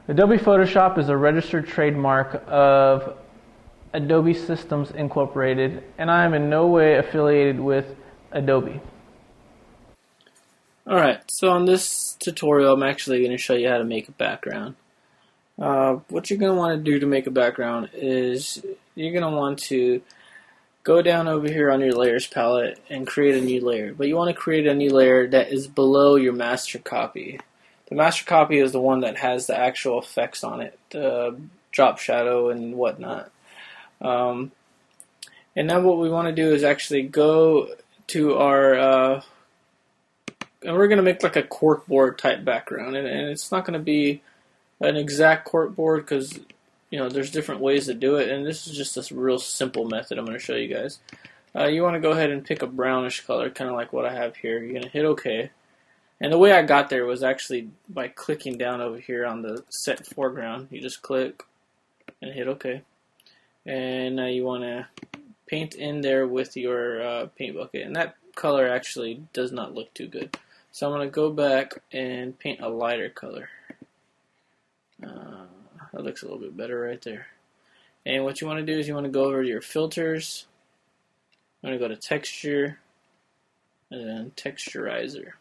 Adobe Photoshop is a registered trademark of Adobe Systems Incorporated, and I am in no way affiliated with Adobe. Alright, so on this tutorial I'm actually going to show you how to make a background. What you're going to want to do to make a background is you're going to want to go down over here on your layers palette and create a new layer. But you want to create a new layer that is below your master copy. The master copy is the one that has the actual effects on it, the drop shadow and whatnot. And now what we want to do is actually go to our, and we're going to make like a corkboard type background. And it's not going to be an exact corkboard because there's different ways to do it. And this is just a real simple method I'm going to show you guys. You want to go ahead and pick a brownish color, kind of like what I have here. You're going to hit OK. And the way I got there was actually by clicking down over here on the set foreground. You just click and hit OK. And now you want to paint in there with your paint bucket. And that color actually does not look too good. So I'm going to go back and paint a lighter color. That looks a little bit better right there. And what you want to do is you want to go over to your filters. You want to go to texture and then texturizer.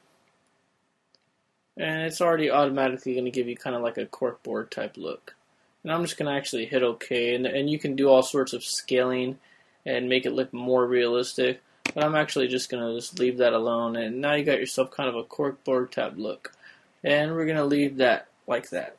And it's already automatically going to give you kind of like a corkboard type look. And I'm just going to actually hit OK. And you can do all sorts of scaling and make it look more realistic. But I'm actually just going to just leave that alone. And now you got yourself kind of a corkboard type look. And we're going to leave that like that.